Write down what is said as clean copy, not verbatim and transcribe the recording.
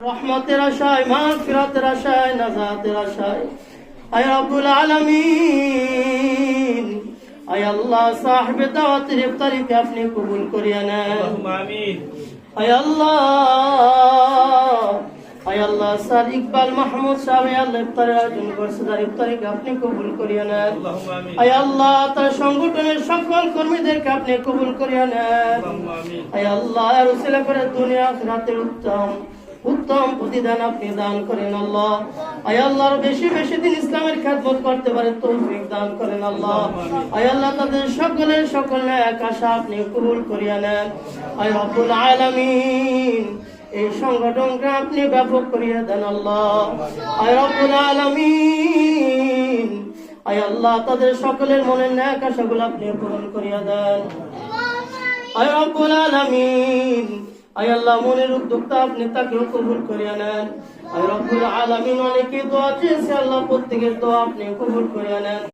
রহমতের আশায়, মাগফিরাতের আশায়, নাজাতের আশায়, আয় রব্বুল আলামিন, আয় আল্লাহ সাহেব দাওয়াতের ইফতারিকে আপনি কবুল করিয়া নেন। আমিন। আয় আল্লাহ, আয় আল্লাহ, স্যার ইকবাল মাহমুদ সাহেব আল্লাহ ইফতারের আয়োজন করছে, তার ইফতারিকে আপনি কবুল করিয়া নেন। আয় আল্লাহ, তার সংগঠনের সকল কর্মীদেরকে আপনি কবুল করিয়া নেন। আয় আল্লাহ, আর উসিলা করে দুনিয়া আখিরাতের উত্তম প্রতিদান আপনি দান করেন আল্লাহ। আয় আল্লাহ, বেশি বেশি দিন ইসলামের খেদমত করতে পারে তৌফিক দান করেন আল্লাহ। আয় আল্লাহ, তাদের সকলের সকল নেক আশা আপনি কবুল করিয়া নেন। আয় রব্বুল আলামিন, এই সংগঠনকে আপনি ব্যাপক করিয়া দেন আল্লাহ। আয় রব্বুল আলামিন, আয় আল্লাহ, তাদের সকলের মনের নেক আশাগুলো আপনি পূরণ করিয়া দেন। আয় রব্বুল আলামিন, আয় আল্লাহ, মনের উদ্যোক্তা আপনি তাকেও কবুল করিয়া নেন। আয় রব্বুল আলামিন, অনেকে দোয়া চেয়েছে আল্লাহ, প্রত্যেকের দোয়া আপনি কবুল করিয়া নেন।